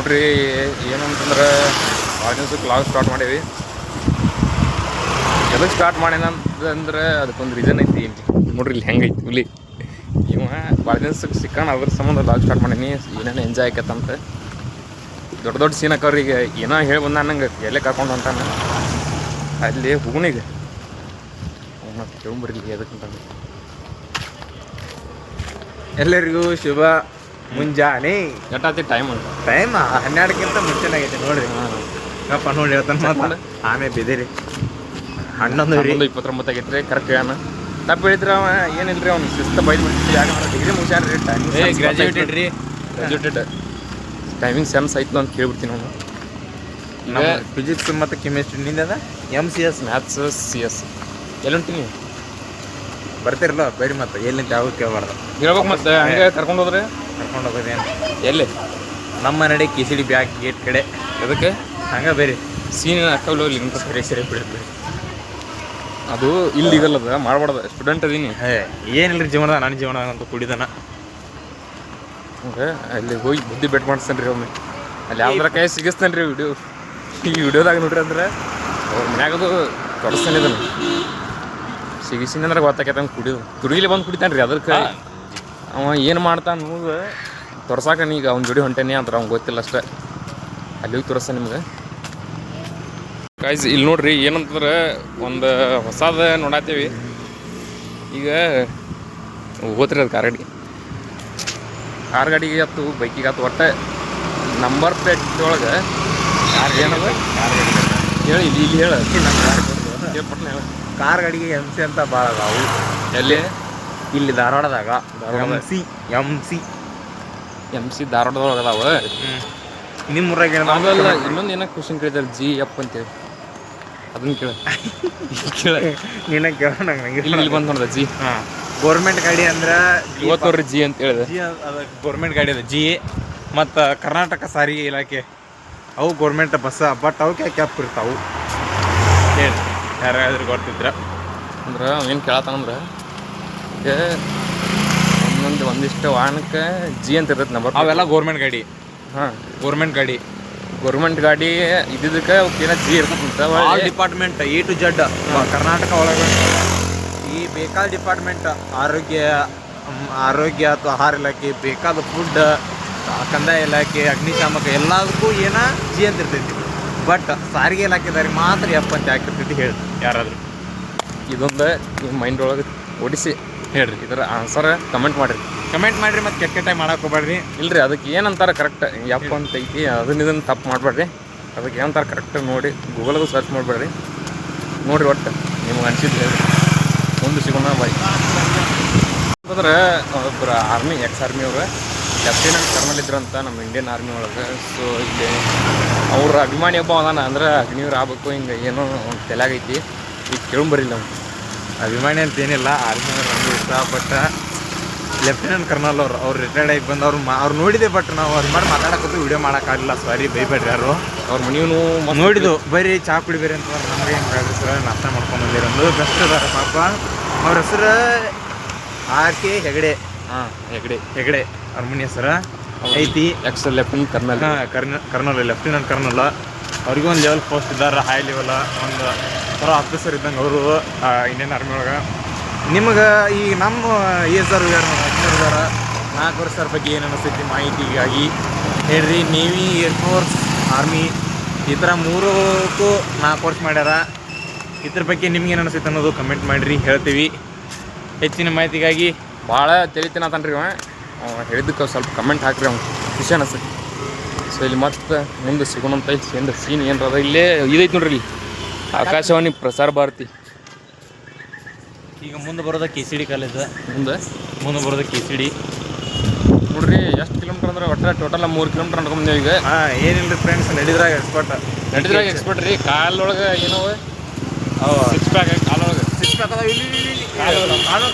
ನೋಡ್ರಿ ಏನಂತಂದ್ರೆ ಭಾಳ ದಿವ್ಸಕ್ಕೆ ಲಾಗ್ ಸ್ಟಾರ್ಟ್ ಮಾಡೀವಿ. ಎದಕ್ಕೆ ಸ್ಟಾರ್ಟ್ ಮಾಡ್ಯಾನಂತಂದ್ರೆ ಅದಕ್ಕೊಂದು ರೀಸನ್ ಐತಿ. ನೋಡ್ರಿ ಇಲ್ಲಿ ಹೆಂಗೈತಿ ಹುಲಿ ಇವ ಭಾಳ ದಿವ್ಸಕ್ಕೆ ಸಿಕ್ಕಾಣ, ಅದ್ರ ಸಂಬಂಧ ಲಾಗ್ ಸ್ಟಾರ್ಟ್ ಮಾಡೀನಿ. ಏನೇನು ಎಂಜಾಯ್ ಆಕತ್ತಂತ ದೊಡ್ಡ ದೊಡ್ಡ ಸೀನ್ ಹಾಕವ್ರಿಗೆ ಏನೋ ಹೇಳಿ ಬಂದ ನಂಗೆ ಎಲ್ಲೇ ಕರ್ಕೊಂಡು ಹೊಂಟಾನ ಅಲ್ಲಿ ಹುಗುಣಿಗೆ ಅವನ ಕೇಳ್ಬರ್ಲಿ ಎದಕ್ಕಂತ. ಎಲ್ಲರಿಗೂ ಶುಭ ಮುಂಜಾನೆ. ಎಷ್ಟಾತಿ ಟೈಮ್ ಅಂತ ಟೈಮ್ 12ಕ್ಕಿಂತ ಮುಂಚೆನಾಗೈತೆ ನೋಡ್ರಿ. ಅಪ್ಪ ನೋಡಿ ಹೇಳ್ತಾನೆ ಮಾತಾಡ ಆಮೇಲೆ ಬಿದ್ದೀರಿ 11:29 ಆಗೈತ್ರಿ. ಕರೆಕ್ಟ್ ಹೇಳೋಣ ತಪ್ಪು ಹೇಳಿದ್ರೆ ಅವ ಏನಿಲ್ರಿ ಅವ್ನು ಶಿಸ್ತು ಬೈದು ಬಿಡ್ತೀವಿ. ಯಾಕಂದ್ರೆ ಡಿಗ್ರಿ ಮುಗಿಸ್ಯಾನ್ರಿ, ಟೈಮಿಂಗ್ ಗ್ರಾಜ್ಯುಯೇಟೆಡ್ ಟೈಮಿಂಗ್ ಸೆನ್ಸ್ ಆಯ್ತು ಅಂತ ಕೇಳ್ಬಿಡ್ತೀನಿ ಅವನು. ನಮ್ಮ ಫಿಸಿಕ್ಸ್ ಮತ್ತು ಕೆಮಿಸ್ಟ್ರಿ ನಿಂದ MCS ಮ್ಯಾಥ್ಸ್ CS ಎಲ್ಲುಂಟೀನಿ ಬರ್ತಿರಲ್ಲ ಬರೀ ಮತ್ತೆ ಎಲ್ಲಿಂದ ಯಾವ ಕೇಳಬಾರ್ದು ಹೇಳ್ಬೇಕು. ಮತ್ತೆ ಹಂಗೆ ಕರ್ಕೊಂಡು ಹೋದ್ರೆ ಕರ್ಕೊಂಡು ಹೋಗೋದೇನು ಎಲ್ಲಿ ನಮ್ಮ ನಡೆ KCD ಬ್ಯಾಗ್ ಗೇಟ್ ಕಡೆ ಅದಕ್ಕೆ ಹಂಗೆ ಬೇರೆ ಸೀನ್ ಹಾಕಲು ಲಿಂಕ್ ಸರಿ ಬಿಡಿ. ಅದು ಇಲ್ಲಿಗಲ್ ಅದ ಮಾಡಬಾರ್ದು. ಸ್ಟೂಡೆಂಟ್ ಅದೀನಿ. ಏನಿಲ್ಲ ಜೀವನದ ನನ್ನ ಜೀವನ ಅಂತ ಕುಡಿದನ ಹಂಗೆ ಅಲ್ಲಿ ಹೋಗಿ ಬುದ್ಧಿ ಬೆಟ್ ಮಾಡಿಸ್ತೇನೆ ರೀ ಒಮ್ಮೆ. ಅಲ್ಲಿ ಯಾವ್ದಾರ ಕೈ ಸಿಗಿಸ್ತೇನೆ ರೀ ಈ ವಿಡಿಯೋದಾಗ ನೋಡ್ರಿ. ಅಂದ್ರೆ ಅವ್ರ ಮನ್ಯಾಗದು ತೊಡಸ್ತಾನೆ ಇದನ್ನು ಸಿಗಿಸಿಂದ್ರೆ ಗೊತ್ತಾಕೈತೆ ಕುಡಿಯೋದು. ತುಡುಗಿಲಿ ಬಂದು ಕುಡಿತಾನೆ ರೀ. ಅದಕ್ಕೆ ಅವ ಏನು ಮಾಡ್ತಾನೆ ನೋವು ತೊರ್ಸಾಕ ಈಗ ಅವ್ನ ಜೋಡಿ ಹೊಂಟೇನಿ ಅಂದ್ರೆ ಅವ್ನು ಗೊತ್ತಿಲ್ಲ ಅಷ್ಟೇ. ಅಲ್ಲಿ ಹೋಗಿ ತೋರಿಸ್ತಾನೆ ನಿಮ್ಗೆ. ಗೈಸ್ ಇಲ್ಲಿ ನೋಡ್ರಿ ಏನಂತಂದ್ರೆ ಒಂದು ಹೊಸದ ನೋಡತ್ತೀವಿ ಈಗ. ಹೋತ್ರಿ ಅದು ಕಾರ್ ಗಾಡಿಗೆ ಆಯ್ತು ಬೈಕಿಗೆ ಆಯ್ತು ಒಟ್ಟು ನಂಬರ್ ಪ್ಲೇಟ್ ಒಳಗೆ ಏನದ ಹೇಳಿ ಇಲ್ಲಿ ಹೇಳ ಪಟ್ನ ಹೇಳ. ಕಾರ್ ಗಾಡಿಗೆ MC ಅಂತ ಭಾಳ ಅದಾವು. ಎಲ್ಲಿ ಇಲ್ಲಿ ಧಾರವಾಡದಾಗ MC ಧಾರವಾಡದೊಳಗೆ ಅದಾವ. ನಿಮ್ಮ ಊರಾಗ ಅವೆಲ್ಲ ಇನ್ನೊಂದು ಏನೋ ಕ್ವಶನ್ ಕೇಳಿದಾರೆ GF ಅಂತೇಳಿ. ಅದನ್ನ ಕೇಳ ನೀನ ಕೇಳೋಣ. ಇಲ್ಲಿ ಬಂದು ನೋಡ್ದ G. ಹಾಂ ಗೋರ್ಮೆಂಟ್ ಗಾಡಿ ಅಂದ್ರೆ ಇವತ್ತು ನೋಡ್ರಿ G ಅಂತ ಹೇಳಿದೆ. ಅದು ಗೋರ್ಮೆಂಟ್ ಗಾಡಿ ಅದ G. ಮತ್ತು ಕರ್ನಾಟಕ ಸಾರಿಗೆ ಇಲಾಖೆ ಅವು ಗೋರ್ಮೆಂಟ್ ಬಸ್, ಬಟ್ ಅವಕ್ಕೆ ಕ್ಯಾಪ್ ಇರ್ತಾವು. ಹೇಳಿ ಯಾರಾದ್ರೂ ಗೊತ್ತಿದ್ರ ಅಂದ್ರೆ ಏನು ಕೇಳತ್ತಾನಂದ್ರೆ ಒಂದಿಷ್ಟು ವಾಹನಕ್ಕೆ G ಅಂತ ಇರ್ತೈತೆ ನಂಬರ್. ಅವೆಲ್ಲ ಗೋರ್ಮೆಂಟ್ ಗಾಡಿ. ಹಾಂ ಗೋರ್ಮೆಂಟ್ ಗಾಡಿ ಇದ್ದಿದ್ದಕ್ಕೆ ಏನೋ G ಇರ್ತಂತ. Department A to Z Karnataka ಒಳಗೆ ಈ ಬೇಕಾದ ಡಿಪಾರ್ಟ್ಮೆಂಟ್ ಆರೋಗ್ಯ ಅಥವಾ ಆಹಾರ ಇಲಾಖೆ, ಬೇಕಾದ ಫುಡ್, ಕಂದಾಯ ಇಲಾಖೆ, ಅಗ್ನಿಶಾಮಕ ಎಲ್ಲದಕ್ಕೂ ಏನ G ಅಂತ ಇರ್ತೈತಿ. ಬಟ್ ಸಾರಿಗೆ ಇಲಾಖೆದವ್ರಿಗೆ ಮಾತ್ರ F ಅಂತ ಹಾಕಿರ್ತೈತಿ. ಹೇಳಿ ಯಾರಾದರೂ ಇದೊಂದು ನಿಮ್ಮ ಮೈಂಡ್ ಒಳಗೆ ಓಡಿಸಿ ಹೇಳ್ರಿ. ಇದರ ಆನ್ಸರ್ ಕಮೆಂಟ್ ಮಾಡಿರಿ ಮತ್ತು ಕೆಟ್ಟ ಮಾಡಕ್ಕೆ ಹೋಗ್ಬೇಡ್ರಿ. ಇಲ್ರಿ ಅದಕ್ಕೆ ಏನಂತಾರೆ ಕರೆಕ್ಟ್ F ಅಂತ ಐತಿ. ಇದನ್ನು ತಪ್ಪು ಮಾಡಬೇಡ್ರಿ. ಅದಕ್ಕೆ ಏನಂತಾರೆ ಕರೆಕ್ಟ್ ನೋಡಿ ಗೂಗಲ್ಗೂ ಸರ್ಚ್ ಮಾಡಬೇಡ್ರಿ. ನೋಡಿರಿ ಒಟ್ಟು ನಿಮ್ಗೆ ಅನ್ಸಿದ್ದು ಹೇಳ್ರಿ. ಮುಂದೆ ಸಿಗೋಣ ಬಾಯ್. ಅಂತಂದ್ರೆ ಒಬ್ಬರು ಆರ್ಮಿ ಎಕ್ಸ್-ಆರ್ಮಿ ಅವರು ಲೆಫ್ಟಿನೆಂಟ್ ಕರ್ನಲ್ ಇದ್ರಂತ ನಮ್ಮ ಇಂಡಿಯನ್ ಆರ್ಮಿ ಒಳಗೆ. ಸೊ ಇಲ್ಲಿ ಅವ್ರ ಅಭಿಮಾನಿ ಒಬ್ಬ ಅದಾನ. ಅಂದ್ರೆ ಅಗ್ನಿವ್ರು ಆಗ್ಬೇಕು ಹಿಂಗೆ ಏನೋ ಒಂದು ತಲೆಯಾಗೈತಿ. ಈಗ ಕೇಳ್ಬರಿಲ್ಲ ಅವ್ನು. ಅಭಿಮಾನಿ ಅಂತ ಏನಿಲ್ಲ, ಆರ್ಮಿ ಅವ್ರು ನಮಗೂ ಇಷ್ಟ. ಬಟ್ ಲೆಫ್ಟಿನೆಂಟ್ ಕರ್ನಲ್ ಅವ್ರು ರಿಟೈರ್ಡ್ ಆಗಿ ಬಂದು ಅವ್ರು ನೋಡಿದೆ. ಬಟ್ ನಾವು ಅವ್ರ ಮಾಡಿ ಮಾತಾಡೋಕ್ಕೂ ವಿಡಿಯೋ ಮಾಡೋಕ್ಕಾಗಲಿಲ್ಲ. ಸಾರಿ, ಬೈಬೇಡ್ರಿ ಯಾರು. ಅವ್ರ ಮನೆಯೂ ನೋಡಿದ್ದು ಬರೀ ಚಾ ಕುಡಿಬೇರಿ ಅಂತ ನಮಗೆ ಹೆಂಗೆ ಹೇಳ್ರಿ ಸರ್. ನಾಷ್ಟ ಮಾಡ್ಕೊಂಡು ಬಂದಿರೋದು ಬೆಸ್ಟ್ ಅದಾರ ಪಾಪ. ಅವ್ರ ಹೆಸರು RK ಹೆಗಡೆ. ಹಾಂ ಹೆಗಡೆ ಅವ್ರ ಮನೆ ಹೆಸರು ಐತಿ. Ex lieutenant colonel. Colonel lieutenant colonel. ಅವ್ರಿಗೂ ಒಂದು ಲೆವೆಲ್ ಪೋಸ್ಟ್ ಇದ್ದಾರೆ, ಹೈ ಲೆವೆಲ್. ಒಂದು ಥರ ಆಫೀಸರ್ ಇದ್ದಂಗೆ ಅವರು ಇಂಡಿಯನ್ ಆರ್ಮಿ ಒಳಗೆ. ನಿಮ್ಗೆ ಈಗ ನಮ್ಮ ಏಜರ್ 4 ವರ್ಷದ ಬಗ್ಗೆ ಏನು ಅನಿಸ್ತೈತಿ ಮಾಹಿತಿಗಾಗಿ ಹೇಳ್ರಿ. ನೇವಿ, ಏರ್ಫೋರ್ಸ್, ಆರ್ಮಿ ಈ ಥರ 3ಕ್ಕೂ 4 ವರ್ಷ ಮಾಡ್ಯಾರ. ಇದ್ರ ಬಗ್ಗೆ ನಿಮ್ಗೆ ಏನು ಅನಿಸ್ತೈತೆ ಅನ್ನೋದು ಕಮೆಂಟ್ ಮಾಡಿರಿ, ಹೇಳ್ತೀವಿ. ಹೆಚ್ಚಿನ ಮಾಹಿತಿಗಾಗಿ ಭಾಳ ತಿಳಿತೀನಂತನ್ರಿ ಅವ ಹೇಳಿದ್ದಕ್ಕೆ ಸ್ವಲ್ಪ ಕಮೆಂಟ್ ಹಾಕ್ರಿ. ಅವ್ನು ಖುಷಿ ಅನಿಸ್ತೈತಿ. ಸೊ ಇಲ್ಲಿ ಮತ್ತೆ ಮುಂದೆ ಸಿಗೋಣಂತ ಸೀನ್ ಏನದ ಇಲ್ಲೇ ಇದೈತಿ ನೋಡ್ರಿ. ಇಲ್ಲಿ ಆಕಾಶವಾಣಿ ಪ್ರಸಾರ ಭಾರತಿ. ಈಗ ಮುಂದೆ ಬರೋದ KCD ಕಾಲೇಜ್. ಮುಂದೆ ಬರೋದು KCD ನೋಡ್ರಿ. ಎಷ್ಟು ಕಿಲೋಮೀಟ್ರ್ ಅಂದ್ರೆ ಒಟ್ಟು ಟೋಟಲ್ 3 ಕಿಲೋಮೀಟ್ರ್ ಅನ್ಕೊಂಡ್ಬಂದೇವು ಈಗ. ಏನಿಲ್ಲ ಫ್ರೆಂಡ್ಸ್, ನಡಿದ್ರಾಗ ಎಕ್ಸ್ಪರ್ಟ್ ರೀ. ಕಾಲೊಳಗೆ ಏನೋ ಸಿಕ್ಸ್ ಪ್ಯಾಕ್. ಕಾಲೊಳಗೆ ಸಿಕ್ಸ್ ಪ್ಯಾಕ್ ಅದಾವ.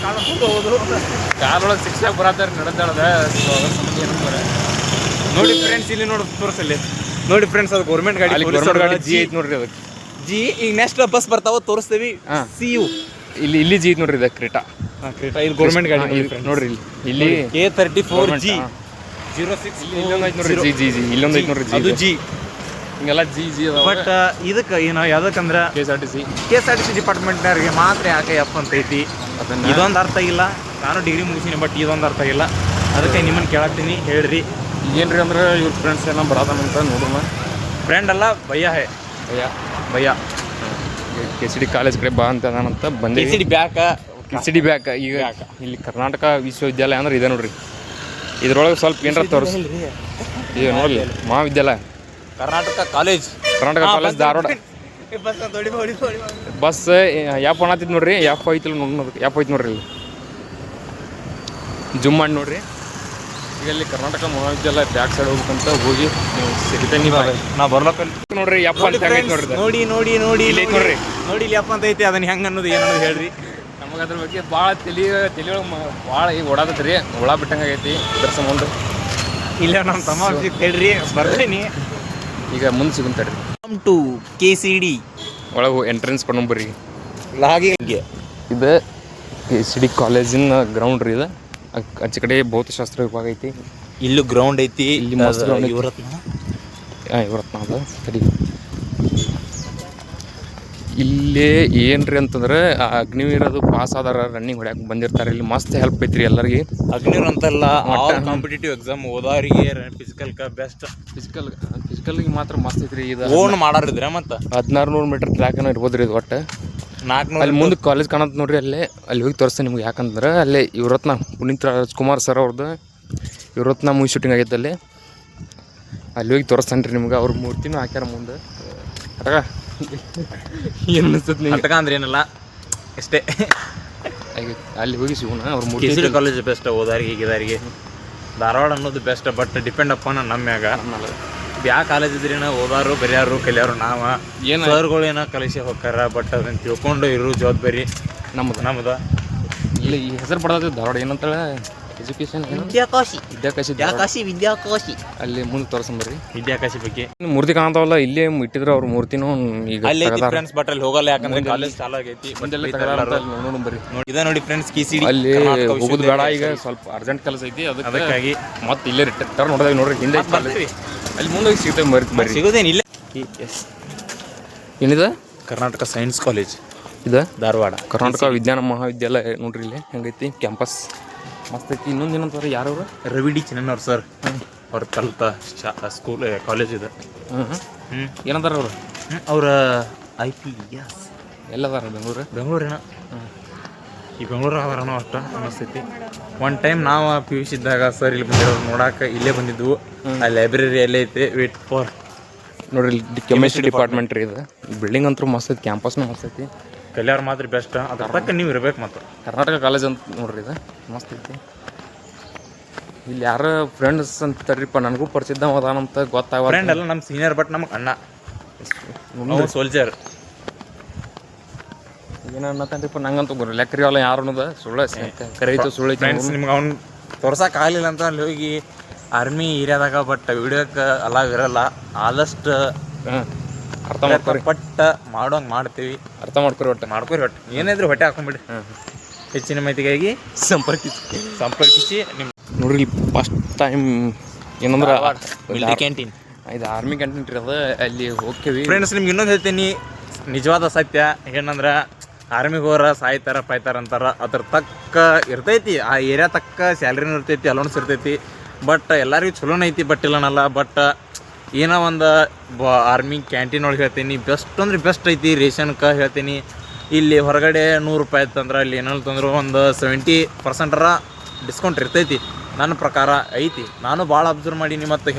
ಕಾಲೊಳಗೆ ಸಿಕ್ಸ್ ಪ್ಯಾಕ್ ಬರತ್ತಾರೆ ನಡೆದಾಳದ. ಸೊ ಅದ್ರ ಸಂಬಂಧ ಏನಂತಾರೆ ನೋಡಿ ಫ್ರೆಂಡ್ಸ್. ಇಲ್ಲಿ ನೋಡಿ ತೋರಿಸಲ್ಲಿ ನೋಡಿ ಫ್ರೆಂಡ್ಸ್. ಅದು ಗೋರ್ಮೆಂಟ್ ಗಾಡಿ. G ಐತಿ ನೋಡ್ರಿ. ಅದಕ್ಕೆ G. ಈಗ ನೆಕ್ಸ್ಟ್ ಬಸ್ ಬರ್ತಾವ, ತೋರಿಸ್ತೀವಿ. CU ಇಲ್ಲಿ G ಐತಿ ನೋಡ್ರಿ. ಇದು ಕ್ರೇಟಾ. ಇದು ಗೋರ್ಮೆಂಟ್ ಗಾಡಿ ನೋಡ್ರಿ. ಇಲ್ಲಿ A34G 06 ಇಲ್ಲೊಂದು ಐತೆ ನೋಡ್ರಿ ಜಿ ಜಿ ಜಿ ಇಲ್ಲೊಂದು ಐತೆ ನೋಡ್ರಿ ಅದು ಜಿ. ಹಿಂಗೆಲ್ಲ ಜಿ ಜಿ ಅದಾವ. ಬಟ್ ಇದಕ್ಕೆ ಏನು ಯಾವ್ದಕ್ಕಂದ್ರೆ KSRTC ಡಿಪಾರ್ಟ್ಮೆಂಟ್ನವ್ರಿಗೆ ಮಾತ್ರ ಯಾಕೆ ಎಫ್ ಅಂತ ಐತಿ ಇದೊಂದು ಅರ್ಥ ಇಲ್ಲ. ನಾನು ಡಿಗ್ರಿ ಮುಗಿಸಿನಿ ಬಟ್ ಇದೊಂದು ಅರ್ಥ ಇಲ್ಲ. ಅದಕ್ಕೆ ನಿಮ್ಮನ್ನು ಕೇಳತ್ತೀನಿ ಹೇಳ್ರಿ. ಏನ್ರಿ ಅಂದ್ರೆ ಇವ್ರ ಫ್ರೆಂಡ್ಸ್ ಎಲ್ಲ ಬರತಾನಂತ ನೋಡೋಣ. ಫ್ರೆಂಡ್ ಅಲ್ಲ ಭಯ್ಯ ಹೇ ಭಯ್ಯ KCD ಕಾಲೇಜ್ ಕಡೆ ಬಾ ಅಂತ ಅದಾನಂತ ಬಂದೆ. KCD back KCD back. ಈಗ ಇಲ್ಲಿ ಕರ್ನಾಟಕ ವಿಶ್ವವಿದ್ಯಾಲಯ ಅಂದ್ರೆ ಇದೆ ನೋಡ್ರಿ. ಇದ್ರೊಳಗೆ ಸ್ವಲ್ಪ ಏನಾರ ತೋರಿಸ್. ಈಗ ನೋಡ್ಲಿ Mahavidyalaya Karnataka college Dharwad. Bus app ಅನ್ನತ್ತಿದ್ ನೋಡ್ರಿ. ಯಾಪ್ ಐತಿಲ್ಲ ನೋಡೋದು. ಯಾಪ್ ಐತಿ ನೋಡ್ರಿ ಇಲ್ಲಿ ಜುಮ್ ಮಾಡಿ ನೋಡ್ರಿ. ಈಗ ಇಲ್ಲಿ ಕರ್ನಾಟಕ ಮಹಾವಿದ್ಯಾಲಯ ಬ್ಯಾಕ್ ಸೈಡ್ ಹೋಗ್ಬೇಕಂತ ಹೋಗಿ ನೀವು ಸಿಗ್ತೇನೆ. ನಾ ಬರ್ಲಕ್ಕ ನೋಡ್ರಿ ಯಪ್ಪ ಅಂತ ಹೆಂಗೈತೆ ನೋಡ್ರಿ. ನೋಡಿ ನೋಡಿ ನೋಡಿ ಇಲ್ಲಿ ಐತಿ ನೋಡ್ರಿ. ನೋಡಿ ಇಲ್ಲಿ ಯಪ್ಪ ಅಂತ ಐತಿ. ಅದನ್ನ ಹೆಂಗೆ ಅನ್ನೋದು ಏನನ್ನೋದು ಹೇಳ್ರಿ. ನಮಗೆ ಅದ್ರ ಬಗ್ಗೆ ಭಾಳ ತಲೆಯೊಳಗೆ ಭಾಳ ಈಗ ಓಡಾದತ್ರಿ. ಹುಳ ಬಿಟ್ಟಂಗೆ ಆಗೈತಿ ಅದ್ರ ಸಂಬಂಧ. ಇಲ್ಲ ನಮ್ಮ ತಮ್ಮ ಹೇಳ್ರಿ ಬರ್ತೀನಿ. ಈಗ ಮುಂದೆ ಸಿಗುಂತಾರ್ರಿ. ಟು KCD ಒಳಗೆ ಎಂಟ್ರೆನ್ಸ್ ಕೊಡಂಬರ್ರಿ. ಹಾಗೆ ಇದು KCD ಕಾಲೇಜಿನ ಗ್ರೌಂಡ್ ರೀ. ಇದು ಆಚೆ ಕಡೆ ಭೌತಶಾಸ್ತ್ರ ವಿಭಾಗ ಐತಿ. ಇಲ್ಲೂ ಗ್ರೌಂಡ್ ಐತಿ. ಇಲ್ಲಿ ಮಸ್ತ್ ಗ್ರೌಂಡ್ ಐತಿ. ಇವರತ್ನ ಅದು ಸರಿ. ಇಲ್ಲಿ ಏನ್ರಿ ಅಂತಂದ್ರೆ ಅಗ್ನಿವೀರದು ಪಾಸ್ ಆದಾರ ರನ್ನಿಂಗ್ ಹೊಡ್ಯಾಕ ಬಂದಿರ್ತಾರೆ. ಇಲ್ಲಿ ಮಸ್ತ್ ಹೆಲ್ಪ್ ಐತ್ರಿ ಎಲ್ಲರಿಗೆ. ಅಗ್ನಿವೀರ್ ಅಂತಲ್ಲ, ಆಲ್ ಕಾಂಪಿಟೇಟಿವ್ ಎಕ್ಸಾಮ್ ಓದೋರಿಗೆ ಫಿಸಿಕಲ್ ಬೆಸ್ಟ್. ಫಿಸಿಕಲ್ಗೆ ಮಾತ್ರ ಮಸ್ತ್ ಐತ್ರಿ. ಇದು ಓನ್ ಮಾಡಾರಿದ್ರೆ ಮತ್ತೆ 1600 ಮೀಟರ್ ಟ್ರ್ಯಾಕ್ ಏನೋ ಇರ್ಬೋದ್ರಿ. ಇದು ಒಟ್ಟು 400. ಅಲ್ಲಿ ಮುಂದೆ ಕಾಲೇಜ್ ಕಾಣತ್ ನೋಡ್ರಿ. ಅಲ್ಲಿ ಹೋಗಿ ತೋರಿಸ್ತೇನೆ ನಿಮ್ಗೆ. ಯಾಕಂದ್ರೆ ಅಲ್ಲೇ ಇವರತ್ನ ಪುನೀತ್ ರಾಜ್ಕುಮಾರ್ ಸರ್ ಅವ್ರದ್ದು ಇವರತ್ನ ಮೂವಿ ಶೂಟಿಂಗ್ ಆಗೈತೆ. ಅಲ್ಲಿ ಹೋಗಿ ತೋರಿಸ್ತೇನೆ ರೀ ನಿಮ್ಗೆ. ಅವ್ರ ಮೂರ್ತಿನೂ ಹಾಕ್ಯಾರ ಮುಂದೆ. ಏನು ಅನಿಸ್ತದೆ ನೀವು? ಅಟ್ಕ ಅಂದ್ರೆ ಏನಲ್ಲ ಅಷ್ಟೇ. ಅಲ್ಲಿ ಹೋಗಿ ಸಿಗೋಣ. ಅವ್ರ ಮೂರ್ತಿ. KCD ಕಾಲೇಜ್ ಬೆಸ್ಟ್ ಓದಾರಿಗೆ ಹೀಗಿದಾರಿಗೆ. ಧಾರವಾಡ ಅನ್ನೋದು ಬೆಸ್ಟ್. ಬಟ್ ಡಿಪೆಂಡ್ ಅಪ್ಪ ನಮ್ಮ ಮ್ಯಾಗ. ಯಾವ ಕಾಲೇಜ್ ಇದ್ರೇನ ಓದಾರು ಬರೆಯಾರು ಕಲಿಯಾರು ನಾವು ಏನು ಸರ್ಗಳೇನೋ ಕಲಿಸಿ ಹೋಗ್ತಾರ. ಬಟ್ ಅದನ್ನು ತಿಳ್ಕೊಂಡು ಇರೋ ಜವಾಬ್ದಾರಿ ನಮ್ಮದು. ಇಲ್ಲಿ ಈ ಹೆಸರು ಪಡೆದ ಧಾರವಾಡ ಏನಂತಾಳೆ ಎಜುಕೇಶನ್ ವಿದ್ಯಾಕಾಶಿ ಅಲ್ಲಿ ಮುಂದೆ ತೋರಿಸ್ಬರ್ರಿ. ವಿದ್ಯಾಕಾಶಿ ಬಗ್ಗೆ ಮೂರ್ತಿ ಕಾಣ್ತಾವಲ್ಲ ಇಲ್ಲೇ ಇಟ್ಟಿದ್ರು. ಅವ್ರ ಮೂರ್ತಿನೂ ಈಗ ಫ್ರೆಂಡ್ಸ್. ಬಟ್ ಅಲ್ಲಿ ಹೋಗಲ್ಲ ಯಾಕಂದ್ರೆ ಕಾಲೇಜ್ ಚಾಲು ಆಗೈತಿ. ನೋಡ್ರಿ ಇದ ನೋಡಿ ಫ್ರೆಂಡ್ಸ್ KCD ಅಲ್ಲಿ ಹೋಗುದು ಬೇಡ. ಈಗ ಸ್ವಲ್ಪ ಅರ್ಜೆಂಟ್ ಕೆಲಸ ಐತಿ. ಅದಕ್ಕಾಗಿ ಮತ್ತೆ ಇಲ್ಲೇ ಟರ್ನ್ ನೋಡಿದಾಗ ನೋಡ್ರಿ ಹಿಂದೆ ಅಲ್ಲಿ ಮುಂದೆ ಸಿಗ್ತೇವೆ. ಬರ್ರಿ ಸಿಗೋದೇನಿಲ್ಲ. ಏನಿದೆ? ಕರ್ನಾಟಕ ಸೈನ್ಸ್ ಕಾಲೇಜ್ ಇದೆ ಧಾರವಾಡ. ಕರ್ನಾಟಕ ವಿಜ್ಞಾನ ಮಹಾವಿದ್ಯಾಲಯ ನೋಡ್ರಿ. ಇಲ್ಲಿ ಹೆಂಗೈತಿ ಕ್ಯಾಂಪಸ್ ಮಸ್ತ್ ಐತಿ. ಇನ್ನೊಂದು ಏನಂತಾರೆ ಯಾರವ್ರು? ರವಿ ಡಿ ಚಿನ್ನಣ್ಣವ್ರು ಸರ್. ಅವ್ರು ಕಲ್ತ ಸ್ಕೂಲ್ ಕಾಲೇಜ್ ಇದೆ. ಏನಂತಾರ ಅವರು? ಅವ್ರ IPS ಎಲ್ಲದಾರ ಬೆಂಗಳೂರಿನ. ಈ ಬೆಂಗಳೂರು ಅವರನೋ ಅಷ್ಟ ಅನಿಸ್ತೈತಿ. ಒನ್ ಟೈಮ್ ನಾವು PUC ಇದ್ದಾಗ ಸರ್ ಇಲ್ಲಿ ಬಂದಿರೋರು ನೋಡಾಕ ಇಲ್ಲೇ ಬಂದಿದ್ವು. ಆ ಲೈಬ್ರರಿ ಎಲ್ಲೇ ಐತೆ ವೇಟ್ ಫಾರ್ ನೋಡ್ರಿ. ಕೆಮಿಸ್ಟ್ರಿ ಡಿಪಾರ್ಟ್ಮೆಂಟ್ ರೀ. ಇದು ಬಿಲ್ಡಿಂಗ್ ಅಂತೂ ಮಸ್ತ್ ಐತಿ. ಕ್ಯಾಂಪಸ್ನು ಮಸ್ತ್ ಐತಿ. ಕಲ್ಯಾಣ ಮಾತ್ರ ಬೆಸ್ಟ್. ಅದ್ರ ತಕ್ಕ ನೀವು ಇರ್ಬೇಕು. ಮತ್ತು ಕರ್ನಾಟಕ ಕಾಲೇಜ್ ಅಂತ ನೋಡ್ರಿ. ಇದು ಮಸ್ತ್ ಐತಿ. ಇಲ್ಲಿ ಯಾರ ಫ್ರೆಂಡ್ಸ್ ಅಂತಾರ್ರಿಪ್ಪ. ನನಗೂ ಪರಿಚಿತ ಅದಾನಂತ ಗೊತ್ತಾಗ. ಫ್ರೆಂಡ್ ಅಲ್ಲ, ನಮ್ಮ ಸೀನಿಯರ್. ಬಟ್ ನಮ್ಗೆ ಅಣ್ಣ ಸೋಲ್ಜರ್. ಏನನ್ನತಾನ್ರಿಪ್ಪ ನಂಗಂತೂ ಬರೋ ಲೆಕ್ಕರಿ ಅಲ್ಲ ಯಾರು ಅನ್ನೋದು ಸುಳ್ಳು ಕರೆಯಿತು ಸುಳ್ಳು. ಫ್ರೆಂಡ್ಸ್ ನಿಮ್ಗೆ ಅವ್ನು ತೋರ್ಸಕ್ಕೆ ಆಗಲಿಲ್ಲ ಅಂತ ಅಲ್ಲಿ ಹೋಗಿ ಆರ್ಮಿ ಏರಿಯಾದಾಗ. ಬಟ್ ವಿಡಿಯೋಕ್ಕೆ ಅಲಾವ್ ಇರಲ್ಲ. ಆದಷ್ಟು ಅರ್ಥ ಮಾಡ್ಕೊರಿ. ಪಟ್ಟ ಮಾಡೋಂಗೆ ಮಾಡ್ತೀವಿ. ಅರ್ಥ ಮಾಡ್ಕೊರಿ. ಒಟ್ಟು ಏನಾದರೂ ಹೊಟ್ಟೆ ಹಾಕೊಂಡ್ಬಿಡಿ. ಹೆಚ್ಚಿನ ಮಾಹಿತಿಗಾಗಿ ಸಂಪರ್ಕಿಸಿ ನಿಮ್ಮ ನೋಡ್ರಿ. ಫಸ್ಟ್ ಟೈಮ್ ಏನಂದ್ರೆ ಕ್ಯಾಂಟೀನ್. ಇದು ಆರ್ಮಿ ಕ್ಯಾಂಟೀನ್ ರೀ. ಅದು ಅಲ್ಲಿ ಹೋಗ್ತೀವಿ ಫ್ರೆಂಡ್ಸ್. ನಿಮ್ಗೆ ಇನ್ನೊಂದು ಹೇಳ್ತೀನಿ ನಿಜವಾದ ಸತ್ಯ ಏನಂದ್ರೆ ಆರ್ಮಿಗೆ ಹೋರ ಸಾಯ್ತಾರ ಪಾಯ್ತಾರ ಅಂತಾರ. ಅದ್ರ ತಕ್ಕ ಇರ್ತೈತಿ. ಆ ಏರಿಯಾ ತಕ್ಕ ಸ್ಯಾಲ್ರಿನೂ ಇರ್ತೈತಿ, ಅಲೌನ್ಸ್ ಇರ್ತೈತಿ. ಬಟ್ ಎಲ್ಲರಿಗೂ ಚಲೋನ ಐತಿ. ಬಟ್ ಇಲ್ಲನಲ್ಲ. ಬಟ್ ಏನೋ ಒಂದು ಆರ್ಮಿ ಕ್ಯಾಂಟೀನ್ ಒಳಗೆ ಹೇಳ್ತೀನಿ ಬೆಸ್ಟ್ ಅಂದ್ರೆ ಬೆಸ್ಟ್ ಐತಿ. ರೇಷನ್ಗೆ ಹೇಳ್ತೀನಿ. ಇಲ್ಲಿ ಹೊರಗಡೆ 100 ರೂಪಾಯಿ ಅಂತಂದ್ರೆ ಅಲ್ಲಿ ಏನಾದ್ರು ತಂದ್ರು ಒಂದು 70% ಡಿಸ್ಕೌಂಟ್ ಇರ್ತೈತಿ. ನನ್ನ ಪ್ರಕಾರ ಐತಿ. ನಾನು ಭಾಳ ಅಬ್ಸರ್ವ್ ಮಾಡೀನಿ. ಮತ್ತು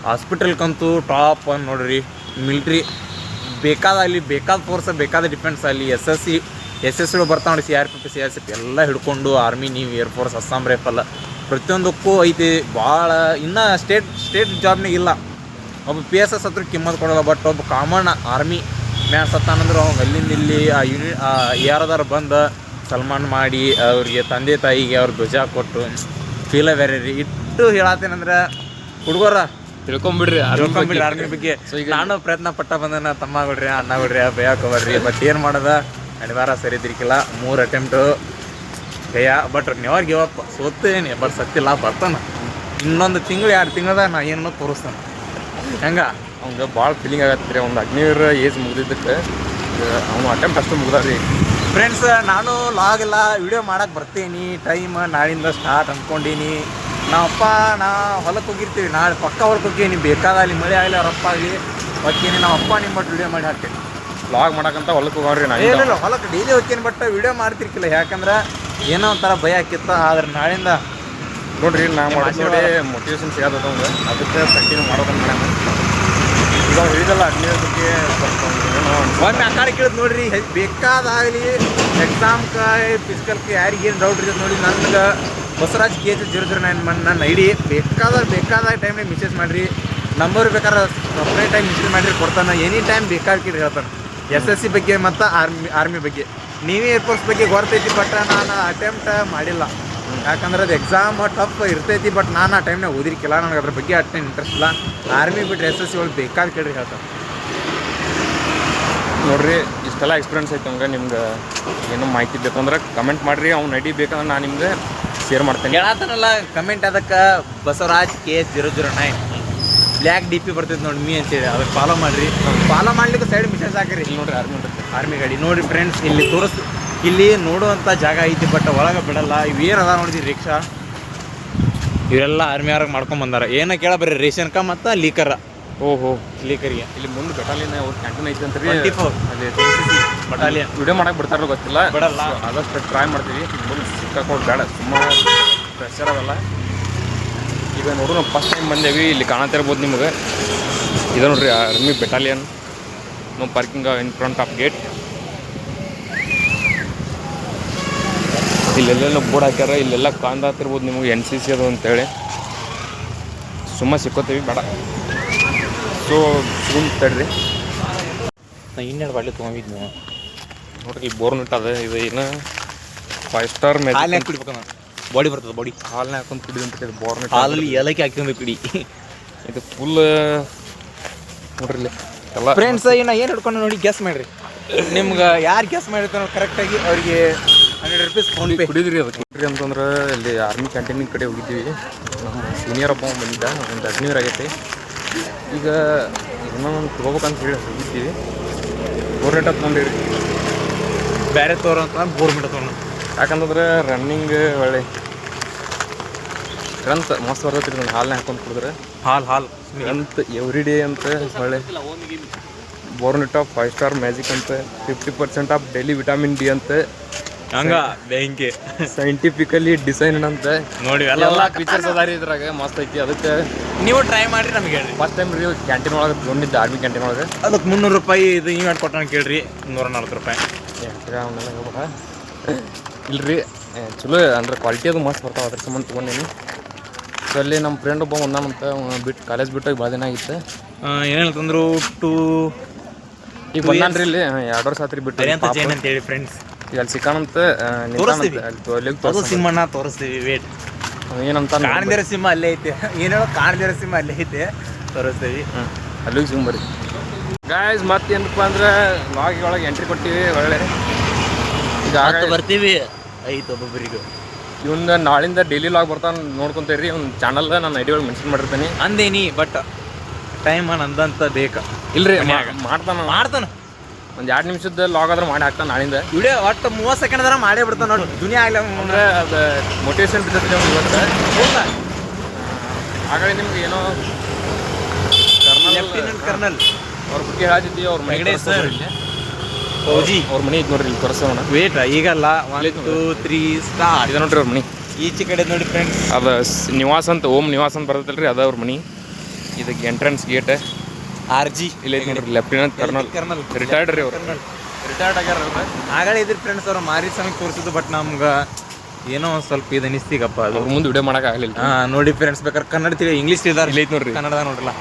ಹಾಸ್ಪಿಟಲ್ಗಂತೂ ಟಾಪ್ ಅಂತ ನೋಡ್ರಿ. ಮಿಲ್ಟ್ರಿ ಅಲ್ಲಿ ಬೇಕಾದ ಫೋರ್ಸ್, ಬೇಕಾದ ಡಿಫೆನ್ಸ್ ಅಲ್ಲಿ SSC ಬರ್ತಾವೆ ನೋಡಿ. CRPF CRCF ಎಲ್ಲ ಹಿಡ್ಕೊಂಡು ಆರ್ಮಿ, ನೀವು ಏರ್ಫೋರ್ಸ್, ಅಸ್ಸಾಂ ರೈಫಲ್ ಪ್ರತಿಯೊಂದಕ್ಕೂ ಐತಿ ಭಾಳ. ಇನ್ನೂ ಸ್ಟೇಟ್ ಜಾಬ್ನಾಗ ಇಲ್ಲ. ಒಬ್ಬ PSS ಹತ್ರ ಕಿಮ್ಮತ್ತು ಕೊಡೋಲ್ಲ. ಬಟ್ ಒಬ್ಬ ಕಾಮನ್ ಆರ್ಮಿ ಮ್ಯಾನ್ ಸತ್ತಾನಂದ್ರೆ ಅವ್ನು ಅಲ್ಲಿಂದ ಇಲ್ಲಿ ಯಾರದಾರು ಬಂದು ಸಲ್ಮಾನ್ ಮಾಡಿ ಅವ್ರಿಗೆ ತಂದೆ ತಾಯಿಗೆ ಅವ್ರ ಧ್ವಜ ಕೊಟ್ಟು ಫೀಲ ಬೇರೆ ರೀ. ಇಟ್ಟು ಹೇಳತ್ತೇನಂದ್ರೆ ಹುಡುಗರ ತಿಳ್ಕೊಂಬಿಡ್ರಿ ಆರ್ಮಿ ಬಗ್ಗೆ. ನಾನು ಪ್ರಯತ್ನ ಪಟ್ಟ ಬಂದನ. ತಮ್ಮಗಳ್ರಿ ಅಣ್ಣಗಳ್ರಿ ಬೇಯಾಕೋಬರ್ರಿ. ಬಟ್ ಏನು ಮಾಡೋದ ಅನಿವಾರ್ಯ ಸರಿ ತಿರ್ಕಿಲ್ಲ. 3 ಅಟೆಂಪ್ಟು ಗಯ. But never give up. ಸೋತೇನೆ ಬಟ್ ಸತ್ತಿಲ್ಲ. ಬರ್ತಾನ ಇನ್ನೊಂದು ತಿಂಗಳು 2 ತಿಂಗಳದಾಗ ನಾ ಏನೋ ತೋರಿಸ್ತಾನೆ ಹೆಂಗ ಅವ್ಗೆ ಭಾಳ ಫೀಲಿಂಗ್ ಆಗತ್ತೆ ರೀ ಒಂದು ಅಗ್ನಿವೀರ ಏಜ್ ಮುಗಿದಿದ್ದಕ್ಕೆ ಅವನು ಅಟೆಂಪ್ಟ್ ಅಷ್ಟು ಮುಗ್ದಾರಿ. ಫ್ರೆಂಡ್ಸ್ ನಾನು ಲಾಗ್ ಎಲ್ಲ ವಿಡಿಯೋ ಮಾಡಕ್ಕೆ ಬರ್ತೀನಿ, ಟೈಮ್ ನಾಳಿಂದ ಸ್ಟಾರ್ಟ್ ಅಂದ್ಕೊಂಡೀನಿ. ನಾವಪ್ಪ ನಾ ಹೊಲಕ್ಕೆ ಹೋಗಿರ್ತೀವಿ, ನಾಳೆ ಪಕ್ಕ ಹೊಲಕ್ಕೆ ಹೋಗ್ತೀನಿ, ಬೇಕಾದಲ್ಲಿ ಮಳೆ ಆಗಲಿ ರಪ್ಪ ಆಗಲಿ ಹೋಗ್ತೀನಿ, ನಾವಪ್ಪ ನಿಮ್ಮ ಬಟ್ ವಿಡಿಯೋ ಮಾಡಿ ಹಾಕ್ತೀನಿ. ಲಾಗ್ ಮಾಡಕ್ಕಂತ ಹೊಲಕ್ಕೆ ಹೋಗ್ರಿ ನಾ ಏನಿಲ್ಲ ಹೊಲಕ್ಕೆ ಡೈಲಿ ಹೋಗ್ತೀನಿ, ಬಟ್ ವಿಡಿಯೋ ಮಾಡ್ತಿರ್ಕಿಲ್ಲ ಯಾಕಂದ್ರೆ ಏನೋ ಒಂಥರ ಭಯ ಆಕಿತ್ತು. ಆದ್ರೆ ನಾಳಿಂದ ನೋಡ್ರಿ ನಾ ಮಾಡೋದು ನೋಡಿ ಮೋಟಿವೇಶನ್ ಸಿಗತ್ತದ ಅವ್ಗೆ, ಅದಕ್ಕೆ ಕಂಟಿನ್ಯೂ ಮಾಡೋದನ್ನ ಮಾಡ್ಯಾನ. ಈಗ ಅವ್ರು ಹೇಳಿದಲ್ಲ ಅಗ್ನಿವೀರ ಬಗ್ಗೆ ಸ್ವಲ್ಪ ಒಮ್ಮೆ ಆ ಕಡೆ ಕೇಳಿದ್ ನೋಡ್ರಿ, ಬೇಕಾದಾಗಲಿ ಎಕ್ಸಾಮ್ಗೆ ಫಿಸಿಕಲ್ಗೆ ಯಾರಿಗೇನು ಡೌಟ್ ಇರ್ತದೆ ನೋಡಿ, ನನಗೆ ಬಸವರಾಜ್ KH009 ನನ್ನ ಐಡಿ ಬೇಕಾದಾಗ ಟೈಮ್ನಾಗ ಮೆಸೇಜ್ ಮಾಡಿರಿ, ನಂಬರ್ ಬೇಕಾದ್ರೆ ಸಪ್ರೇಟ್ ಟೈಮ್ ಮೆಸೇಜ್ ಮಾಡಿರಿ ಕೊಡ್ತಾನೆ, ಎನಿ ಟೈಮ್ ಬೇಕಾದ್ರೆ ಹೇಳ್ತಾನೆ. SSC ಬಗ್ಗೆ ಮತ್ತು ಆರ್ಮಿ ಬಗ್ಗೆ. ನೀವೇ ಏರ್ಫೋರ್ಸ್ ಬಗ್ಗೆ ಗೊತ್ತೈತಿ, ಬಟ್ ನಾನು ಅಟೆಂಪ್ಟ್ ಮಾಡಿಲ್ಲ ಯಾಕಂದ್ರೆ ಅದು ಎಕ್ಸಾಮ್ ಟಫ್ ಇರ್ತೈತಿ, ಬಟ್ ನಾನು ಆ ಟೈಮ್ನಾಗ ಓದಿರ್ಕಿಲ್ಲ, ನನಗೆ ಅದ್ರ ಬಗ್ಗೆ ಅಷ್ಟೇ ಇಂಟ್ರೆಸ್ಟ್ ಇಲ್ಲ. ಆರ್ಮಿ ಬಿಟ್ಟರೆ SSC ಒಳಗೆ ಬೇಕಾದ್ರೆ ಕೇಳ್ರಿ ಹೇಳ್ತಾನೆ. ನೋಡ್ರಿ ಇಷ್ಟೆಲ್ಲ ಎಕ್ಸ್ಪೀರಿಯನ್ಸ್ ಐತೆ ಹಂಗೆ ನಿಮ್ಗೆ ಏನೋ ಮಾಹಿತಿ ಬೇಕಂದ್ರೆ ಕಮೆಂಟ್ ಮಾಡಿರಿ, ಅವ್ನು ಐಡಿ ಬೇಕಂದ್ರೆ ನಾನು ನಿಮ್ಗೆ ಶೇರ್ ಮಾಡ್ತೇನೆ. ಹೇಳತ್ತನಲ್ಲ ಕಮೆಂಟ್ ಅದಕ್ಕೆ ಬಸವರಾಜ್ KH009 ಬ್ಲ್ಯಾಕ್ DP ಬರ್ತೈತೆ ನೋಡಿ ಮೀ ಅಂತೇಳಿ, ಅದಕ್ಕೆ ಫಾಲೋ ಮಾಡಿರಿ. ಫಾಲೋ ಮಾಡ್ಲಿಕ್ಕೆ ಸೈಡ್ ಮೆಸೇಜ್ ಹಾಕಿರಿ. ಇಲ್ಲಿ ನೋಡ್ರಿ ಆರ್ಮಿ ಗಾಡಿ ನೋಡಿ ಫ್ರೆಂಡ್ಸ್, ಇಲ್ಲಿ ನೋಡುವಂಥ ಜಾಗ ಐತಿ, ಬಟ್ ಒಳಗೆ ಬಿಡಲ್ಲ. ಇವೇನು ಅದ ನೋಡಿದ್ರಿ ರಿಕ್ಷಾ, ಇವರೆಲ್ಲ ಆರ್ಮಿ ಅವ್ರಿಗೆ ಮಾಡ್ಕೊಂಡು ಬಂದಾರ. ಏನೋ ಕೇಳಬ್ರಿ ರೇಷನ್ಕ ಮತ್ತು ಲೀಕರ್. ಓಹೋ ಲೀಕರಿಗೆ ಇಲ್ಲಿ ಮುಂದೆ ಬೆಟಾಲಿಯನ್ ಅವ್ರ ಕ್ಯಾಂಟೀನ್ ಐತೆ ಅಂತ ರೀ, 24 ಅಲ್ಲಿ ಬಟಾಲಿಯನ್ ವಿಡಿಯೋ ಮಾಡಕ್ಕೆ ಬಿಡ್ತಾರೋ ಗೊತ್ತಿಲ್ಲ, ಬಿಡಲ್ಲ. ಆದಷ್ಟು ಟ್ರೈ ಮಾಡ್ತೀವಿ. ಮುಂದೆ ಸಿಕ್ಕಾಕೊಂಡು ಬೇಡ, ಸುಮ್ಮನೆ ಪ್ರೆಷರ್ ಅವೆಲ್ಲ. ಈಗ ನೋಡ್ರಿ ನಾವು ಫಸ್ಟ್ ಟೈಮ್ ಬಂದೇವಿ, ಇಲ್ಲಿ ಕಾಣತ್ತಿರ್ಬೋದು ನಿಮಗೆ. ಇದು ನೋಡ್ರಿ army battalion, no parking in front of gate. ಇಲ್ಲೆಲ್ಲ ಬೋರ್ಡ್ ಹಾಕ್ಯಾರ, ಇಲ್ಲೆಲ್ಲ ಕಾಣ್ದಾತಿರ್ಬೋದು ನಿಮಗೆ NCC ಅದು ಅಂತೇಳಿ. ಸುಮ್ಮ ಸಿಕ್ಕೋತೀವಿ ಬೇಡ, ಸೊ ಸುಮ್ ತಡ್ರಿ. ನಾ ಇನ್ನೆರಡು ಬಾಟ್ಲಿ ತೊಗೊಂಡಿದ್ನು ನೋಡ್ರಿ ಈ ಬೋರ್ನ್ ಅದ, ಇದು ಏನು 5 ಸ್ಟಾರ್ ಹಾಲಿನಾಗ ಕುಡಿಬೇಕನ್ನ ಬಾಡಿ ಬರ್ತದೆ, ಬಾಡಿ ಹಾಲ್ನಾಗ ಹಾಕೊಂಡು ಕುಡಿದಂತ ಇದು ಬೋರ್ನ್. ಹಾಲಲ್ಲಿ ಏಲಕ್ಕಿ ಹಾಕ್ಕೊಂಡು ಕುಡಿ. ಇದು ಫುಲ್ ನೋಡ್ರಿ ಇಲ್ಲಿ ಎಲ್ಲ. ಫ್ರೆಂಡ್ಸ್ ಇನ್ನು ಏನು ಹಿಡ್ಕೊಂಡು ನೋಡಿ ಗೆಸ್ ಮಾಡಿರಿ, ನಿಮ್ಗೆ ಯಾರು ಗೆಸ್ ಮಾಡಿರ್ತಾರೋ ಕರೆಕ್ಟಾಗಿ ಅವ್ರಿಗೆ 100 ರೂಪೀಸ್ ಫೋನ್ ಪೇ. ಕುಡಿದ್ರಿ ಅದಕ್ಕೆ ನೋಡ್ರಿ ಅಂತಂದ್ರೆ ಇಲ್ಲಿ ಆರ್ಮಿ ಕ್ಯಾಂಟೀನ್ ಕಡೆ ಹೋಗಿದ್ದೀವಿ. ನಮ್ಮ ಸೀನಿಯರ್ ಒಬ್ಬ ಬಂದಿದ್ದ, ಒಂದು ಅಗ್ನಿವೀರ ಆಗೈತಿ. ಈಗ ಇನ್ನೊಂದು ತೊಗೋಬೇಕಂತ ಹೇಳಿ ಹೋಗಿದ್ದೀವಿ. ಗೋರ್ಮೆಂಟ್ ತೊಗೊಂಡಿರಿ, ಬೇರೆ ತೋರು ಅಂತ ಗೋರ್ಮೆಂಟ್ ತೋರೋಣ. ಯಾಕಂತಂದ್ರೆ ರನ್ನಿಂಗ್ ಒಳ್ಳೆ ಸ್ಟ್ರೆಂತ್ ಮಸ್ತ್ ಬರ್ತೈತಿ ರೀ. ಹಾಲನ್ನ ಹಾಕೊಂಡು ಕುಡಿದ್ರೆ ಹಾಲು ಸ್ಟ್ರೆಂತ್ ಎವ್ರಿ ಡೇ ಅಂತ ಒಳ್ಳೆ. ಬೋರ್ನಿಟಾ 5 ಸ್ಟಾರ್ ಮ್ಯಾಜಿಕ್ ಅಂತ, 50% ಆಫ್ ಡೈಲಿ ವಿಟಮಿನ್ D ಅಂತ, ಹಂಗ ಬ್ಯಾಂಕೆ ಸೈಂಟಿಫಿಕಲಿ ಡಿಸೈನ್ ಅಂತ ನೋಡಿ ಎಲ್ಲ ಫೀಚರ್ಸ್ ಅದಾರಿ ಇದ್ರಾಗ ಮಸ್ತ್ ಐತಿ. ಅದಕ್ಕೆ ನೀವು ಟ್ರೈ ಮಾಡಿರಿ, ನಮಗೆ ಹೇಳ್ರಿ. ಫಸ್ಟ್ ಟೈಮ್ ರೀ ಕ್ಯಾಂಟೀನ್ ಒಳಗೆ ತೊಗೊಂಡಿದ್ದೆ, ಆರ್ಮಿ ಕ್ಯಾಂಟೀನ್ ಒಳಗೆ. ಅದಕ್ಕೆ 300 ರೂಪಾಯಿ ಇದು ಇನ್ವೆಂಟ್ ಕೊಟ್ಟಾನ ಕೇಳ್ರಿ, 140 ರೂಪಾಯಿ. ಅವನ್ನೆಲ್ಲ ಹೋಗ್ಬೇಕ ಇಲ್ರಿ, ಚಲೋ ಅಂದ್ರೆ ಕ್ವಾಲಿಟಿ ಅದು ಮಸ್ತ್ ಬರ್ತಾವೆ, ಅದ್ರ ಸಂಬಂಧ ತೊಗೊಂಡೇನಿ. ಸೊ ಅಲ್ಲಿ ನಮ್ಮ ಫ್ರೆಂಡ್ ಒಬ್ಬ ಒಂದಾನಂತ ಬಿಟ್ಟು ಕಾಲೇಜ್ ಬಿಟ್ಟು ಭಾಳ ದಿನ ಆಗಿತ್ತು. ಏನು ಹೇಳ್ತಂದ್ರು ಈಗ ಬಂದಾನ್ರಿ ಇಲ್ಲಿ 2 ವರ್ಷ ಆತ್ರಿ ಬಿಟ್ಟು ಅಂತೇಳಿ ಫ್ರೆಂಡ್ಸ್. ಈಗ ಅಲ್ಲಿ ಸಿಕ್ಕಾನಂತ ಸಿಂಹಣ್ಣ ತೋರಿಸ್ತೀವಿ, ವೇಟ್. ಏನಂತ ಕಾಣದಿರೋ ಸಿಂಹ ಅಲ್ಲೇ ಐತೆ, ಏನು ಹೇಳೋ ಕಾಣದಿರೋ ಸಿಂಹ ಅಲ್ಲೇ ಐತೆ, ತೋರಿಸ್ತೀವಿ. ಅಲ್ಲಿಗೆ ಸಿಂಹ ಬರ್ರಿ ಗಾಯ್ಸ್. ಮತ್ತೇನಪ್ಪ ಅಂದ್ರೆ ಲಾಗ್ ಒಳಗೆ ಎಂಟ್ರಿ ಕೊಟ್ಟಿವಿ ಒಳ್ಳೆ. ಈಗ ಬರ್ತೀವಿ ಐತೆ ಒಬ್ಬೊಬ್ಬರಿಗೂ. ಇವಂದ ನಾಳಿಂದ ಡೈಲಿ ಲಾಗ್ ಬರ್ತಾನೆ ನೋಡ್ಕೊಂತೀರಿ. ಒಂದು ಚಾನಲ್ ನಾನು ಐಡಿ ಒಳಗೆ ಮೆನ್ಷನ್ ಮಾಡಿರ್ತೀನಿ ಅಂದೇನಿ, ಬಟ್ ಟೈಮ್ ನಂದಂತ ಬೇಕಾ ಇಲ್ರಿ, ಮಾಡ್ತಾನ ಒಂದು 2 ನಿಮಿಷದ ಲಾಗ್ ಆದ್ರೆ ಮಾಡಿ ಹಾಕ್ತಾನೆ ನಾಳಿಂದ. ವಿಡಿಯೋ ಒಟ್ಟು 30 ಸೆಕೆಂಡ್ ಮಾಡೇ ಬಿಡ್ತಾನೆ ನೋಡಿ, ದುನಿಯಾ ಆಗ್ಲಿ ಅಂದ್ರೆ ಅದು ಮೋಟಿವೇಶನ್ ಬಿದ್ದೈತಿ ಅವ್ನು ಇವತ್ತು. ಹಾಗಾಗಿ ನಿಮ್ಗೆ ಏನೋ ಕರ್ನಲ್ ಅವ್ರ ಬಗ್ಗೆ ಹೇಳ್ತಿದ್ವಿ. ಅವ್ರ ಮನೆ ಫೌಜಿ ಅವ್ರ ಮನೆ ಇದು ನೋಡ್ರಿ, ಇಲ್ಲಿ ತೋರಿಸೋಣ. ವೇಟ್ ಈಗಲ್ಲ 1 2 3 ಸ್ಟಾರ್ಟ್. ಇದು ನೋಡ್ರಿ ಅವ್ರ ಮನೆ, ಈಚೆ ಕಡೆ ನೋಡಿ ಫ್ರೆಂಡ್ಸ್. ಅದು ನಿವಾಸ ಅಂತ, ಓಮ್ ನಿವಾಸ ಅಂತ ಬರ್ತೈತಲ್ರಿ, ಅದ ಅವ್ರ ಮನೆ. ಇದಕ್ಕೆ ಎಂಟ್ರೆನ್ಸ್ ಗೇಟ್ RG ಇಲ್ಲ ನೋಡ್ರಿ, ಲೆಫ್ಟಿನೆಂಟ್ ಕರ್ನಲ್ ರಿಟೈರ್ಡ್ ರೀ. ಅವ್ರು ರಿಟೈರ್ಡ್ ಆಗ್ಯಾರ. ಆಗಲೇ ಇದ್ರಿ ಫ್ರೆಂಡ್ಸ್, ಅವ್ರು ಮಾರಿ ಸಮಯಕ್ಕೆ ತೋರಿಸಿದ್ದು, ಬಟ್ ನಮ್ಗೆ ಏನೋ ಒಂದು ಸ್ವಲ್ಪ ಇದು ಅನಿಸ್ತೀಗಪ್ಪ. ಅದು ಮುಂದೆ ವಿಡಿಯೋ ಮಾಡೋಕೆ ಆಗಲಿಲ್ಲ. ನೋಡಿ ಫ್ರೆಂಡ್ಸ್, ಬೇಕಾದ್ರೆ ಕನ್ನಡ ಇಂಗ್ಲೀಷ್ ತಿಳಿದಾರೆ, ಇಲ್ಲ ಐತೆ ನೋಡ್ರಿ, ಕನ್ನಡದಾಗ ನೋಡ್ರಲ್ಲ.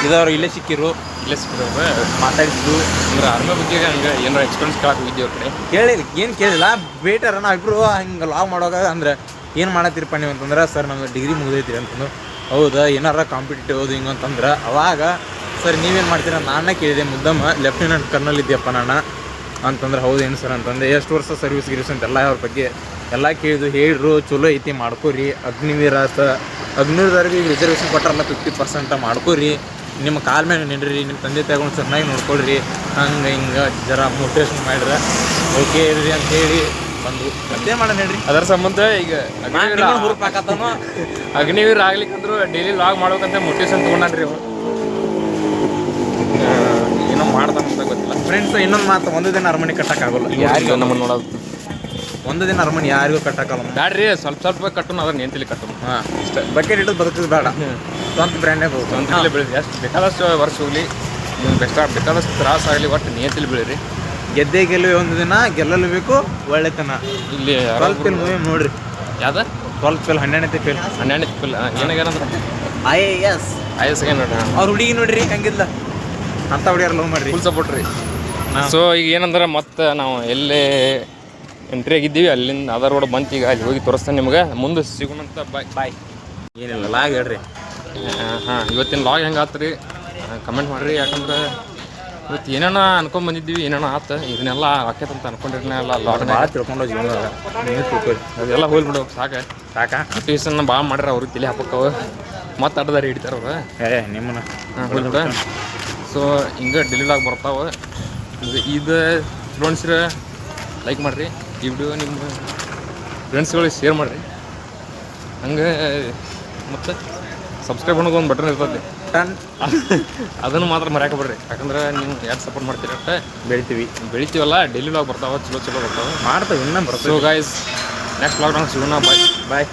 ಇದವ್ರು ಇಲ್ಲೇ ಸಿಕ್ಕಿರು, ಮಾತಾಡಿದ್ರು. ಅಂದ್ರೆ ಆರ್ಮಿ ಬಗ್ಗೆ ಹಂಗೆ ಏನೋ ಎಕ್ಸ್ಪೀರಿಯನ್ಸ್ ಕೇಳಕ್ಕೆ ಹೋಗಿದ್ದೀವಿ ಅವ್ರ ಕಡೆ. ಕೇಳಿಲ್ಲ, ಏನು ಕೇಳಿಲ್ಲ, ಬೇಟರ್ ನಾವಿಬ್ರು ಹಿಂಗೆ ಲಾಗ್ ಮಾಡೋವಾಗ ಅಂದ್ರೆ ಏನು ಮಾಡತ್ತೀರಪ್ಪ ನೀವು ಅಂತಂದ್ರೆ, ಸರ್ ನಮ್ದು ಡಿಗ್ರಿ ಮುಗಿದೈತಿ ಅಂತಂದು. ಹೌದಾ, ಏನಾರ ಕಾಂಪಿಟೇಟಿವ್ ಅದು ಹಿಂಗೆ ಅಂತಂದ್ರೆ, ಅವಾಗ ಸರ್ ನೀವೇನು ಮಾಡ್ತೀರ ನಾನು ಕೇಳಿದೆ, ಮುದ್ದಮ್ಮ ಲೆಫ್ಟಿನೆಂಟ್ ಕರ್ನಲ್ ಇದೆಯಪ್ಪ ನಾನು ಅಂತಂದ್ರೆ. ಹೌದೇನು ಸರ್ ಅಂತಂದೆ. ಎಷ್ಟು ವರ್ಷ ಸರ್ವಿಸ್ ಗಿರಿಸ್ ಅಂತೆಲ್ಲ ಅವ್ರ ಬಗ್ಗೆ ಎಲ್ಲ ಕೇಳಿದ್ರು, ಹೇಳಿದ್ರು ಚಲೋ ಐತಿ ಮಾಡ್ಕೋರಿ, ಅಗ್ನಿವೀರ ಆತ ಅಗ್ನಿವೀರದವ್ರಿಗೆ ಈಗ ರಿಸರ್ವೇಷನ್ ಕೊಟ್ಟಾರಲ್ಲ 50% ಮಾಡ್ಕೋರಿ. ನಿಮ್ಮ ಕಾಲ ಮೇಲೆ ನಿಂಡ್ರಿ, ನಿಮ್ಮ ತಂದೆ ತಗೊಂಡು ಚೆನ್ನಾಗಿ ನೋಡ್ಕೊಳ್ರಿ. ಹಂಗೆ ಹಿಂಗೆ ಜರ ಮೋಟಿವೇಶನ್ ಮಾಡಿದ್ರೆ ಓಕೆ ಇರ್ರಿ ಅಂತೇಳಿ ಬಂದು ಮತ್ತೇನು ಮಾಡೋಣ ಹೇಳ್ರಿ. ಅದರ ಸಂಬಂಧ ಈಗ ಅಗ್ನಿವೀರ ಆಗ್ಲಿಕ್ಕಂದ್ರು ಡೈಲಿ ಲಾಗ್ ಮಾಡ್ಬೇಕಂತ ಮೋಟಿವೇಶನ್ ತೊಗೊಂಡ್ರಿ ಅವ. ಏನೋ ಮಾಡ್ತಾನಂತ ಗೊತ್ತಿಲ್ಲ. ಫ್ರೆಂಡ್ಸ್ ಇನ್ನೊಂದು ಮಾತು, ಒಂದು ದಿನ ಅರಮನೆ ಕಟ್ಟಕ್ಕಾಗಲ್ಲ ಯಾರಿಗೂ ನಮ್ಮನ್ನು ನೋಡೋದು. ಒಂದು ದಿನ ಅರಮನೆ ಯಾರಿಗೂ ಕಟ್ಟಕ್ಕಾಗಲ್ಲ. ಬ್ಯಾಡ್ರಿ, ಸ್ವಲ್ಪ ಕಟ್ಟೋನು ಅದನ್ನ ನಿಂತಲಿ ಕಟ್ಟೋನು. ಹಾಂ ಇಷ್ಟ ಬಕೆಟ್ ಇಟ್ಟು ಬದುಕಿದ್ ಬೇಡ, ಸ್ವಂತ ಬ್ರ್ಯಾಂಡೇ ಬೇಕು. ಸ್ವಂತಲೇ ಬೆಳೆದ್ರಿ. ಎಷ್ಟು ಬೇಕಾದಷ್ಟು ವರ್ಷ ಹೋಗ್ಲಿ, ನಿಮ್ಗೆ ಬೇಕಾದಷ್ಟು ತ್ರಾಸ ಆಗಲಿ, ಒಟ್ಟು ನಿಯಂತಲಿ ಬೆಳೀರಿ. ಗೆದ್ದೆ ಗೆಲ್ಲುವೆ ಒಂದು ದಿನ, ಗೆಲ್ಲಲು ಬೇಕು ಒಳ್ಳೆತನ. ಇಲ್ಲಿ 12th ಫೇಲ್ ಮೂವಿ ನೋಡ್ರಿ. ಯಾವ್ದು 12th ಫೇಲ್ 12ನೇ ಫೇಲ್ 12ನೇ ಫೇಲ್ ಏನಾಗ್ಯಾರಂದ್ರೆ IAS IAS ನೋಡ್ರಿ. ಅವ್ರ ಹುಡುಗಿ ನೋಡ್ರಿ ಹಂಗಿಲ್ಲ ಅಂತ ಹುಡುಗಿಯಾರ ಲವ್ ಮಾಡ್ರಿ, ಫುಲ್ ಸಪೋರ್ಟ್ ರೀ. ಸೊ ಈಗ ಏನಂದ್ರೆ ಮತ್ತೆ ನಾವು ಎಲ್ಲೇ ಎಂಟ್ರಿ ಆಗಿದ್ದೀವಿ ಅಲ್ಲಿಂದ ಅದರ ರೋಡ್ ಬಂತು. ಈಗ ಅಲ್ಲಿ ಹೋಗಿ ತೋರಿಸ್ತೇನೆ ನಿಮ್ಗೆ, ಮುಂದೆ ಸಿಗೋಣಂತ. ಬಾಯ್. ಏನಿಲ್ಲ ಲಾಗ್ ಹೇಳ್ರಿ. ಹಾಂ, ಇವತ್ತಿನ ಲಾಗ್ ಹೆಂಗೆ ಆತ್ರಿ ಕಮೆಂಟ್ ಮಾಡಿರಿ. ಯಾಕಂದ್ರೆ ಇವತ್ತು ಏನೇನ ಅನ್ಕೊಂಡ್ ಬಂದಿದ್ದೀವಿ, ಏನೇನೋ ಆತು. ಇದನ್ನೆಲ್ಲ ಆಕೈತಂತ ಅನ್ಕೊಂಡಿರ್ನೆಲ್ಲ ಲಾಗ್ ಭಾಳ ತಿಳ್ಕೊಂಡು ಜೀವನದಾಗ ನೀವು ತಿಳ್ಕೊಳ್ಳಿ. ಅದೆಲ್ಲ ಹೋಗ್ಬಿಡು ಸಾಕು. ಸಾಕಾ ಭಾಳ ಮಾಡ್ರಿ, ಅವ್ರಿಗೆ ತಲೆ ಹಾಕಕ್ಕವ ಮತ್ತೆ ಅಡ್ಡದಾರಿ ಹಿಡಿತಾರ ಅವ್ರು. ನಿಮ್ಮನ್ನ ಹೋಗ್ಬಿಡ. ಸೊ ಹಿಂಗೆ ಡೆಲಿವರಿ ಆಗಿ ಬರ್ತಾವೆ. ಇದು ಫ್ರೆಂಡ್ಸ್ರ ಲೈಕ್ ಮಾಡಿರಿ ಈ ವಿಡಿಯೋ, ನಿಮ್ಮ ಫ್ರೆಂಡ್ಸ್ಗಳಿಗೆ ಶೇರ್ ಮಾಡಿರಿ. ಹಂಗೆ ಮತ್ತು ಸಬ್ಸ್ಕ್ರೈಬ್ ಅನ್ನೋದು ಒಂದು ಬಟನ್ ಇರ್ತದೆ, ಅದನ್ನು ಮಾತ್ರ ಮರ್ಯಾಕೆ ಬಿಡ್ರಿ. ಯಾಕಂದ್ರೆ ನೀವು ಯಾರು ಸಪೋರ್ಟ್ ಮಾಡ್ತೀರಿ ಅಷ್ಟೇ ಬೆಳಿತೀವಲ್ಲ. ಡೆಲಿ ವ್ಲಾಗ್ ಬರ್ತಾವೆ, ಚಲೋ ಬರ್ತಾವೆ, ಮಾಡ್ತಾವೆ ಇನ್ನೂ ಬರ್ತವೆ. ಸೊ ಗೈಸ್, ನೆಕ್ಸ್ಟ್ ವ್ಲಾಗ್ ನಾವು ಸಿಗೋಣ. ಬಾಯ್.